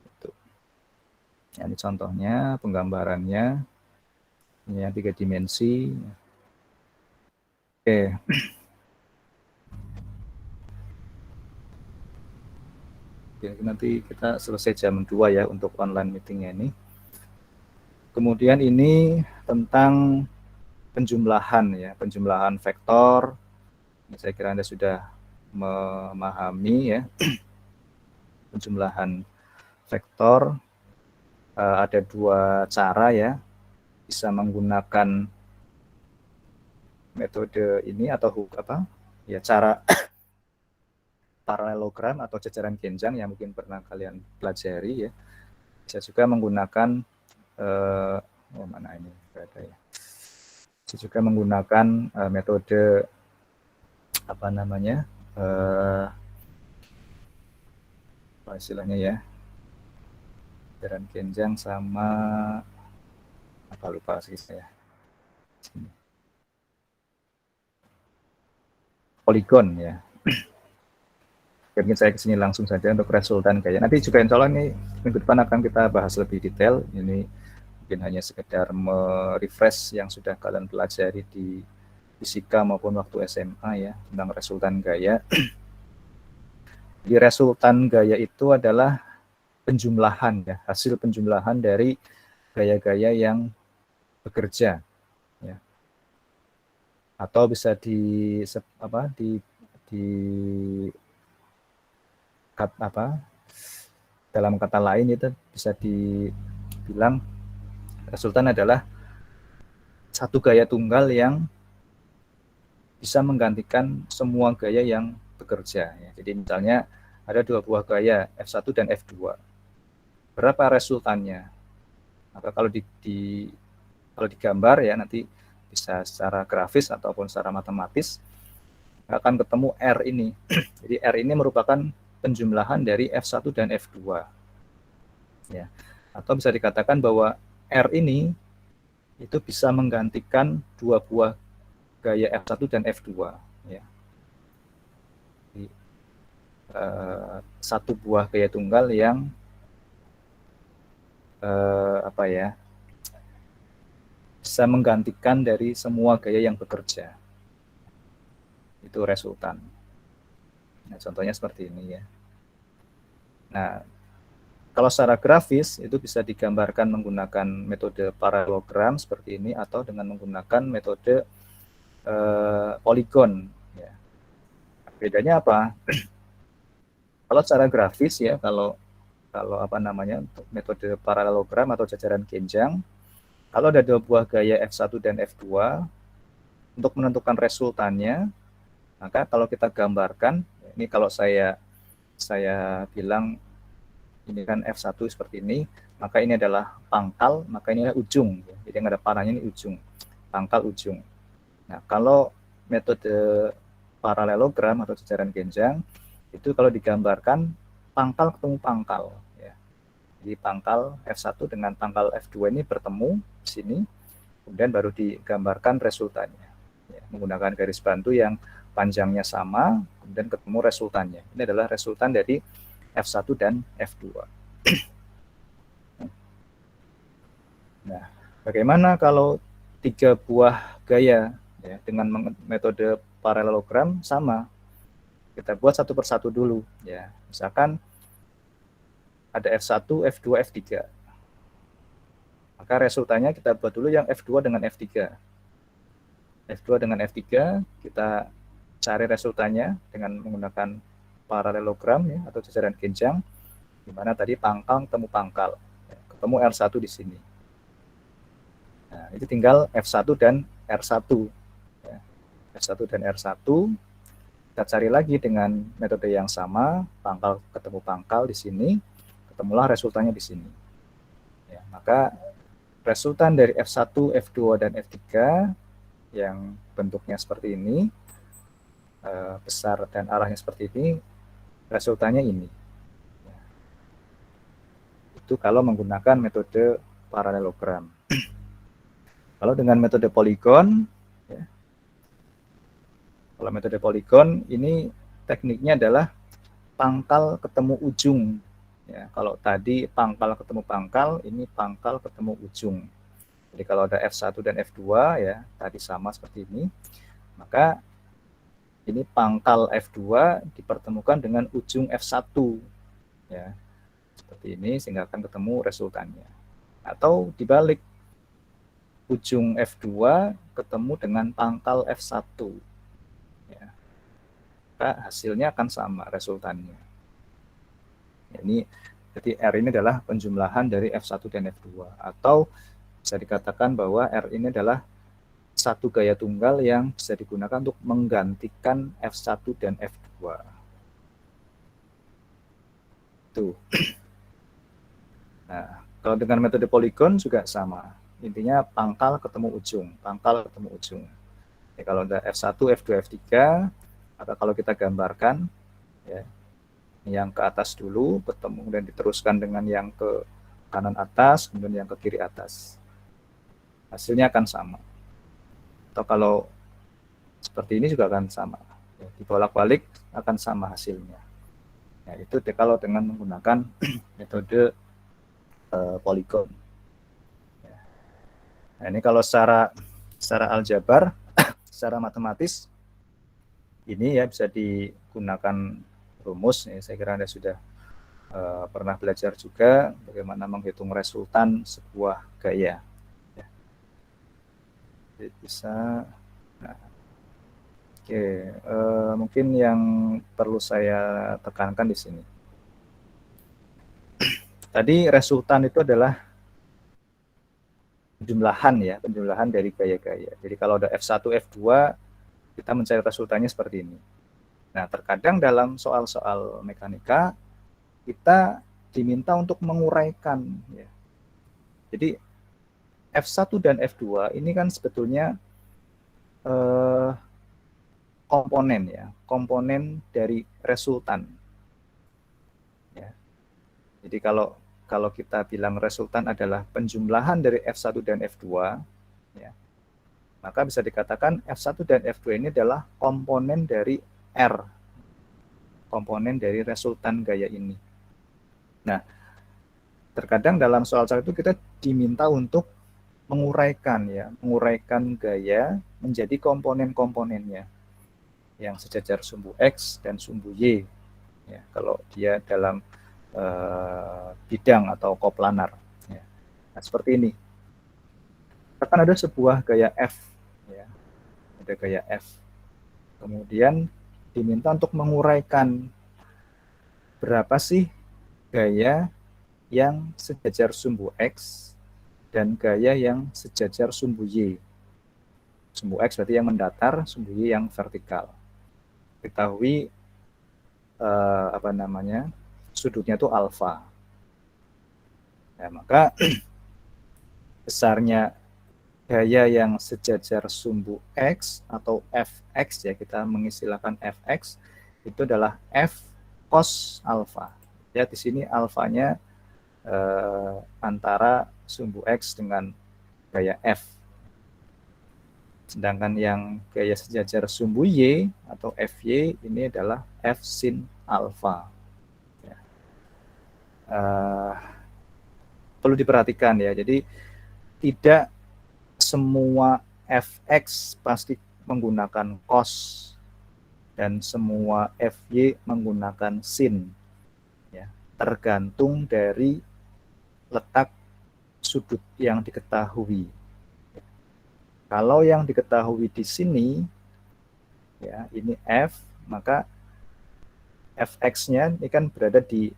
Itu. Ya, ini contohnya, penggambarannya. Ini yang 3 dimensi. Oke. Nanti kita selesai jam 2 ya untuk online meetingnya ini. Kemudian ini tentang penjumlahan ya, penjumlahan vektor. Saya kira Anda sudah memahami ya. Penjumlahan vektor ada 2 cara ya. Bisa menggunakan metode ini atau ya, cara paralelogram atau jajaran genjang yang mungkin pernah kalian pelajari ya. Bisa juga menggunakan mana ini berada ya. Bisa juga menggunakan metode istilahnya ya. Jajaran genjang sama lupa sih saya. Poligon ya. Mungkin saya kesini langsung saja untuk resultan gaya. Nanti juga insya Allah ini minggu depan akan kita bahas lebih detail. Ini mungkin hanya sekedar merefresh yang sudah kalian pelajari di fisika maupun waktu SMA ya, tentang resultan gaya. Di resultan gaya itu adalah penjumlahan ya, hasil penjumlahan dari gaya-gaya yang bekerja, ya. Atau bisa dalam kata lain itu bisa dibilang resultan adalah satu gaya tunggal yang bisa menggantikan semua gaya yang bekerja, ya. Jadi misalnya ada dua buah gaya F1 dan F2. Berapa resultannya? Maka kalau kalau digambar ya nanti bisa secara grafis ataupun secara matematis akan ketemu R ini. Jadi R ini merupakan penjumlahan dari F1 dan F2. Ya. Atau bisa dikatakan bahwa R ini itu bisa menggantikan dua buah gaya F1 dan F2. Ya. Jadi, satu buah gaya tunggal yang bisa menggantikan dari semua gaya yang bekerja. Itu resultan. Nah, contohnya seperti ini ya. Nah, kalau secara grafis itu bisa digambarkan menggunakan metode paralelogram seperti ini atau dengan menggunakan metode poligon. Ya. Bedanya apa? Kalau secara grafis ya, kalau untuk metode paralelogram atau jajaran genjang, kalau ada dua buah gaya F1 dan F2, untuk menentukan resultannya, maka kalau kita gambarkan, ini kalau saya bilang ini kan F1 seperti ini, maka ini adalah pangkal, maka ini adalah ujung. Jadi yang ada panahnya ini ujung, pangkal ujung. Nah, kalau metode paralelogram atau jajaran genjang, itu kalau digambarkan pangkal ketemu pangkal. Ya. Jadi pangkal F1 dengan pangkal F2 ini bertemu di sini, kemudian baru digambarkan resultannya. Ya, menggunakan garis bantu yang panjangnya sama, kemudian ketemu resultannya. Ini adalah resultan dari F1 dan F2. Nah, bagaimana kalau tiga buah gaya ya, dengan metode paralelogram sama? Kita buat satu persatu dulu. Ya. Misalkan ada F1, F2, F3. Maka resultannya kita buat dulu yang F2 dengan F3. F2 dengan F3, kita cari resultannya dengan menggunakan paralelogram ya, atau jajaran genjang, di mana tadi pangkal ketemu pangkal. Ya, ketemu R1 di sini. Nah, itu tinggal F1 dan R1. Ya. F1 dan R1, kita cari lagi dengan metode yang sama, pangkal ketemu pangkal di sini, ketemulah resultannya di sini. Ya, maka resultan dari F1, F2, dan F3 yang bentuknya seperti ini, besar dan arahnya seperti ini, resultannya ini. Ya. Itu kalau menggunakan metode paralelogram. Kalau dengan metode poligon, ya, kalau metode poligon ini tekniknya adalah pangkal ketemu ujung. Ya, kalau tadi pangkal ketemu pangkal, ini pangkal ketemu ujung. Jadi kalau ada F1 dan F2 ya, tadi sama seperti ini, maka ini pangkal F2 dipertemukan dengan ujung F1. Ya, seperti ini sehingga akan ketemu resultannya. Atau dibalik, ujung F2 ketemu dengan pangkal F1. Ya. Maka hasilnya akan sama resultannya. Ini jadi R ini adalah penjumlahan dari F1 dan F2. Atau bisa dikatakan bahwa R ini adalah satu gaya tunggal yang bisa digunakan untuk menggantikan F1 dan F2. Tuh. Nah, kalau dengan metode poligon juga sama. Intinya pangkal ketemu ujung, pangkal ketemu ujung. Ya, kalau ada F1, F2, F3, maka kalau kita gambarkan, ya, yang ke atas dulu bertemu dan diteruskan dengan yang ke kanan atas, kemudian yang ke kiri atas. Hasilnya akan sama. Atau kalau seperti ini juga akan sama. Ya, dibolak-balik akan sama hasilnya. Ya, itu kalau dengan menggunakan metode poligon. Ya. Nah, ini kalau secara aljabar, secara matematis, ini ya bisa digunakan rumus. Ya, saya kira Anda sudah pernah belajar juga bagaimana menghitung resultan sebuah gaya. Ya. Jadi bisa. Nah, oke, mungkin yang perlu saya tekankan di sini. Tadi resultan itu adalah penjumlahan dari gaya-gaya. Jadi kalau ada F1, F2, kita mencari resultannya seperti ini. Nah, terkadang dalam soal-soal mekanika, kita diminta untuk menguraikan. Ya. Jadi, F1 dan F2 ini kan sebetulnya komponen dari resultan. Ya. Jadi kalau kita bilang resultan adalah penjumlahan dari F1 dan F2, ya, maka bisa dikatakan F1 dan F2 ini adalah komponen dari R, komponen dari resultan gaya ini. Nah, terkadang dalam soal-soal itu kita diminta untuk menguraikan gaya menjadi komponen-komponennya yang sejajar sumbu X dan sumbu Y. Ya, kalau dia dalam bidang atau koplanar. Ya. Nah, seperti ini. Akan ada sebuah gaya F. Ya. Ada gaya F. Kemudian diminta untuk menguraikan berapa sih gaya yang sejajar sumbu X dan gaya yang sejajar sumbu Y. Sumbu X berarti yang mendatar, sumbu Y yang vertikal. Ketahui sudutnya itu alfa. Ya, maka besarnya gaya yang sejajar sumbu X atau Fx, ya kita mengistilahkan Fx, itu adalah F cos alfa. Ya, di sini alfanya antara sumbu X dengan gaya F. Sedangkan yang gaya sejajar sumbu Y atau Fy ini adalah F sin alfa. Ya. Perlu diperhatikan ya, jadi tidak semua Fx pasti menggunakan cos dan semua Fy menggunakan sin. Ya, tergantung dari letak sudut yang diketahui. Kalau yang diketahui di sini, ya ini F, maka Fx-nya ini kan berada di,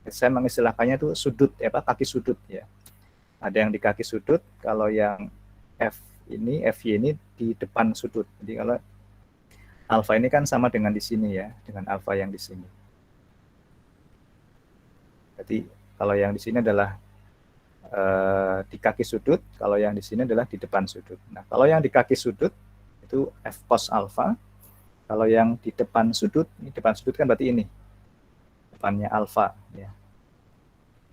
saya mengistilahkannya itu sudut, kaki sudut ya. Ada yang di kaki sudut, kalau yang Fy ini di depan sudut. Jadi kalau alfa ini kan sama dengan di sini ya, dengan alfa yang di sini. Jadi kalau yang di sini adalah di kaki sudut, kalau yang di sini adalah di depan sudut. Nah, kalau yang di kaki sudut itu F cos alfa. Kalau yang di depan sudut, ini depan sudut kan berarti ini depannya alfa. Ya.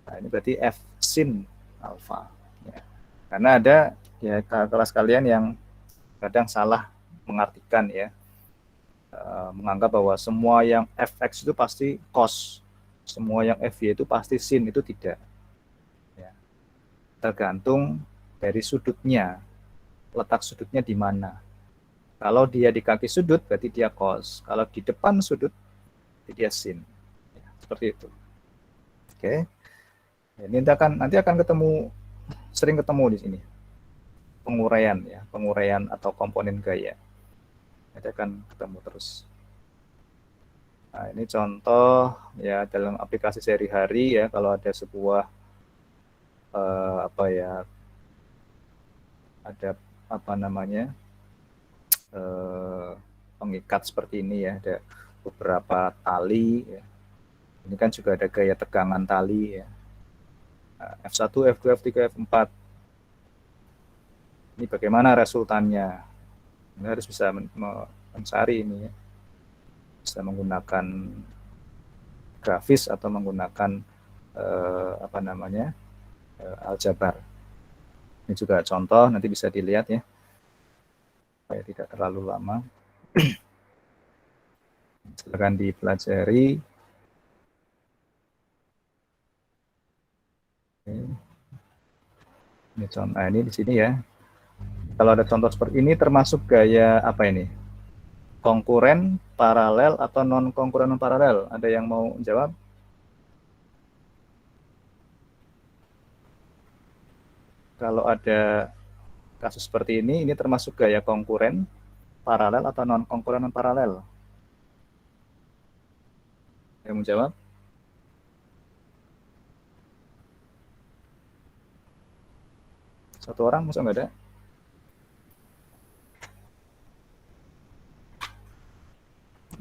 Nah, ini berarti F sin alfa. Ya. Karena ada ya kelas kalian yang kadang salah mengartikan ya, menganggap bahwa semua yang Fx itu pasti cos, semua yang Fy itu pasti sin, itu tidak. Tergantung dari sudutnya, letak sudutnya di mana. Kalau dia di kaki sudut, berarti dia cos. Kalau di depan sudut, berarti dia sin. Ya, seperti itu. Oke. Ini nanti akan sering ketemu di sini. Penguraian atau komponen gaya. Nanti akan ketemu terus. Nah, ini contoh ya dalam aplikasi sehari-hari ya, kalau ada sebuah ada pengikat seperti ini ya, ada beberapa tali ya. Ini kan juga ada gaya tegangan tali ya. F1, F2, F3, F4. Ini bagaimana resultannya? Ini harus bisa mencari ini ya. Bisa menggunakan grafis atau menggunakan aljabar. Ini juga contoh, nanti bisa dilihat ya, supaya tidak terlalu lama. Silakan dipelajari. Ini contoh, ini di sini ya. Kalau ada contoh seperti ini termasuk gaya apa ini? Konkuren, paralel atau non konkuren non paralel? Ada yang mau jawab? kalau ada kasus seperti ini termasuk gaya konkuren, paralel atau non konkuren non paralel? Yang menjawab? Satu orang, masa nggak ada?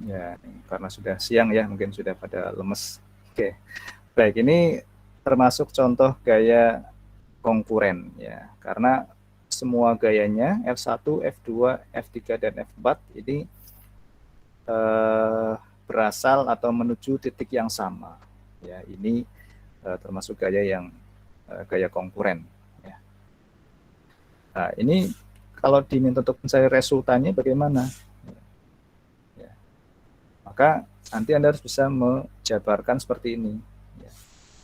Ya, karena sudah siang ya, mungkin sudah pada lemes. Oke, baik, ini termasuk contoh gaya konkuren ya, karena semua gayanya F1, F2, F3, dan F4 ini berasal atau menuju titik yang sama. Ya, ini termasuk gaya yang gaya konkuren. Ya. Nah, ini kalau diminta untuk mencari resultannya bagaimana? Ya. Maka nanti Anda harus bisa menjabarkan seperti ini. Ya.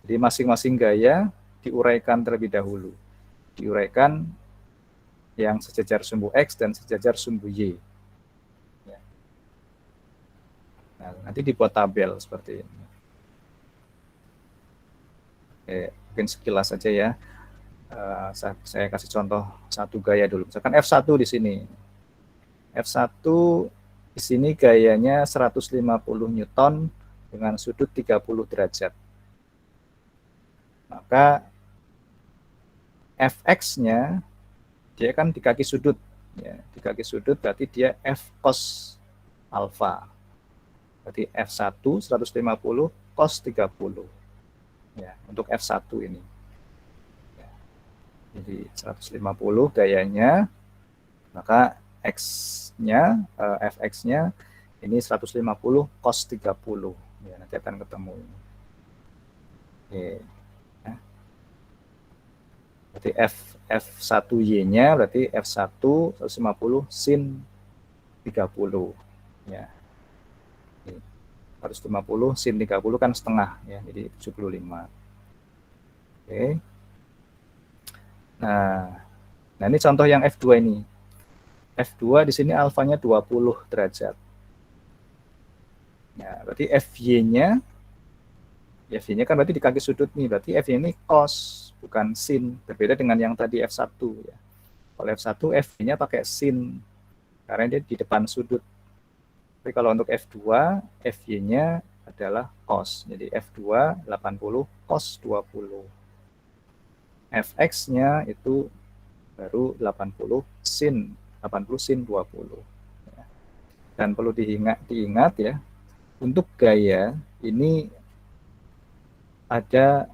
Jadi masing-masing gaya diuraikan terlebih dahulu. Diuraikan yang sejajar sumbu X dan sejajar sumbu Y. Ya. Nah, nanti dibuat tabel seperti ini. Oke, mungkin sekilas saja ya. Saya kasih contoh satu gaya dulu. Misalkan F1 di sini. F1 di sini gayanya 150 Newton dengan sudut 30 derajat. Maka Fx-nya dia kan di kaki sudut. Ya, di kaki sudut berarti dia F cos alfa. Berarti F1 150 cos 30. Ya, untuk F1 ini. Ya. Jadi 150 gayanya, maka X-nya, Fx-nya ini 150 cos 30. Ya, nanti akan ketemu ini. Oke. Ya. Berarti F1Y-nya berarti F1 150 sin 30. Ya. 150 sin 30 kan setengah ya, jadi 75. Oke. Nah ini contoh yang F2 ini. F2 di sini alfanya 20 derajat. Ya, berarti FY-nya kan berarti di kaki sudut nih, berarti FY ini cos bukan sin, berbeda dengan yang tadi F1 ya. Kalau F1 FY-nya pakai sin karena dia di depan sudut. Tapi kalau untuk F2 FY-nya adalah cos. Jadi F2 80 cos 20. Fx-nya itu baru 80 sin 20. Dan perlu diingat ya, untuk gaya ini ada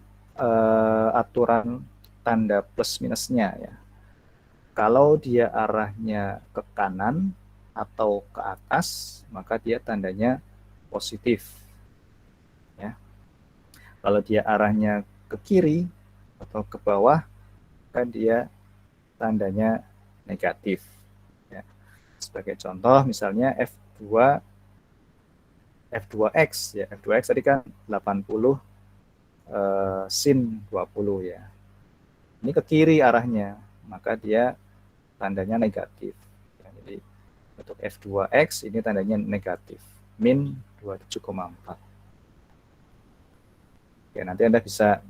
aturan tanda plus minusnya ya. Kalau dia arahnya ke kanan atau ke atas, maka dia tandanya positif. Ya. Kalau dia arahnya ke kiri atau ke bawah, kan dia tandanya negatif. Ya. Sebagai contoh, misalnya F2X ya, F2X tadi kan 80 sin 20 ya. Ini ke kiri arahnya, maka dia tandanya negatif. Ya, jadi untuk F2X ini tandanya negatif, min 27,4. Oke, nanti Anda bisa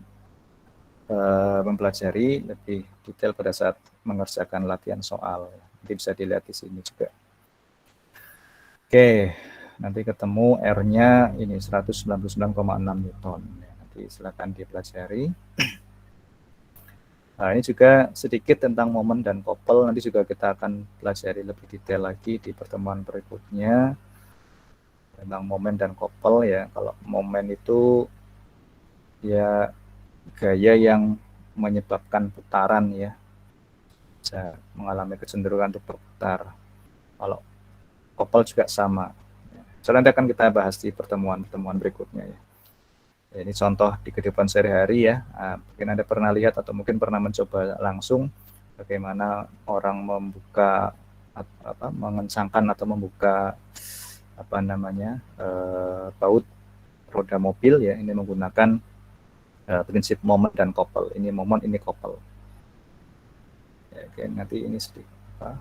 mempelajari lebih detail pada saat mengerjakan latihan soal. Nanti bisa dilihat di sini juga. Oke, nanti ketemu R-nya ini 199,6 Newton. Nanti silakan dipelajari. Nah, ini juga sedikit tentang momen dan couple. Nanti juga kita akan pelajari lebih detail lagi di pertemuan berikutnya tentang momen dan couple ya. Kalau momen itu ya gaya yang menyebabkan putaran ya, bisa mengalami kecenderungan untuk berputar. Kalau couple juga sama. Soalnya nanti akan kita bahas di pertemuan berikutnya ya. Ini contoh di kehidupan sehari-hari ya. Mungkin Anda pernah lihat atau mungkin pernah mencoba langsung bagaimana orang membuka mengencangkan atau membuka baut roda mobil ya. Ini menggunakan prinsip moment dan couple. Ini moment, ini couple. Ya, oke, nanti ini sedikit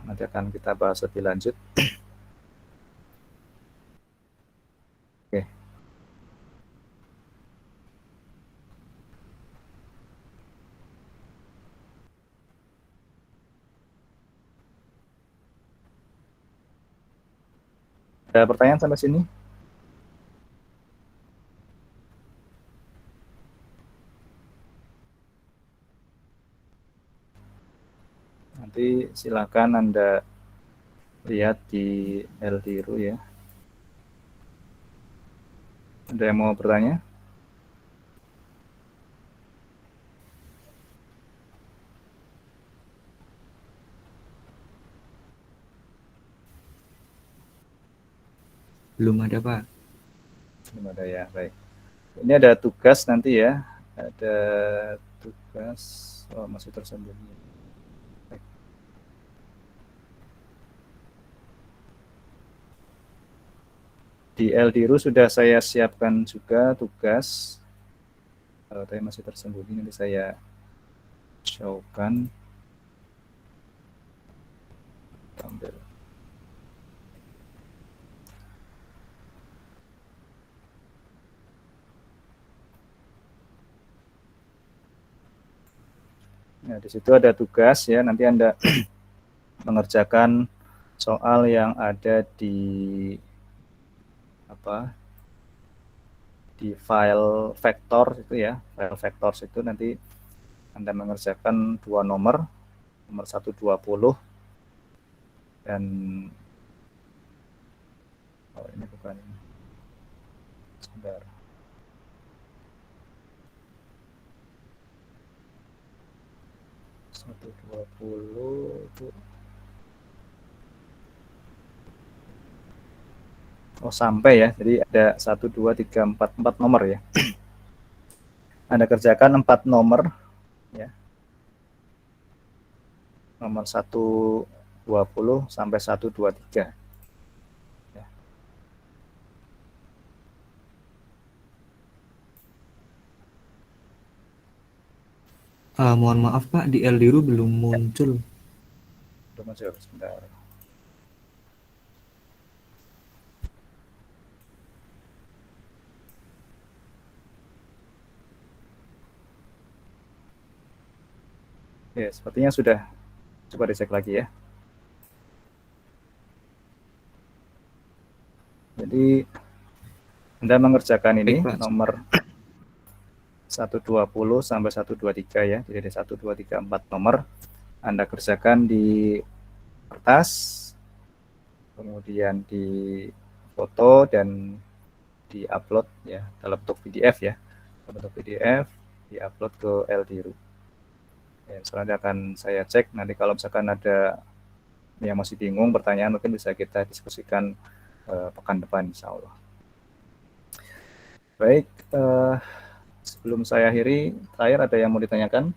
nanti akan kita bahas lebih lanjut. Oke. Ada pertanyaan sampai sini? Nanti silakan Anda lihat di Eldiru ya. Ada yang mau bertanya? Belum ada, Pak. Belum ada ya, baik. Ini ada tugas nanti ya. Ada tugas, oh masih tersembunyi. Baik. Di Eldiru sudah saya siapkan juga tugas. Kalau tadi masih tersembunyi nanti saya showkan. Ambil. Nah, di situ ada tugas ya, nanti Anda mengerjakan soal yang ada di apa? Di file vector itu ya. File vector itu nanti Anda mengerjakan dua nomor 120 dan oh ini bukan ini. Sebentar. Satu 20 itu oh sampai ya, jadi ada 1, 2, 3, 4 nomor ya. Anda kerjakan 4 nomor ya, nomor 120 sampai 123 ya. Mohon maaf, Pak, di Eldiru belum muncul. Belum muncul, sebentar. Ya, sepertinya sudah. Coba dicek lagi ya. Jadi Anda mengerjakan ini Baik, Pak. nomor 120 sampai 123 ya. Jadi ada 1, 2, 3, 4 nomor. Anda kerjakan di kertas, kemudian di foto dan di-upload ya dalam bentuk PDF ya. Dalam bentuk PDF di-upload ke Eldiru. Ya, selanjutnya akan saya cek, nanti kalau misalkan ada yang masih bingung, pertanyaan mungkin bisa kita diskusikan pekan depan insya Allah. Baik, sebelum saya akhiri, terakhir ada yang mau ditanyakan?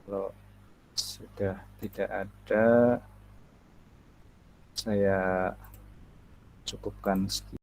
Kalau sudah tidak ada, saya cukupkan sekian.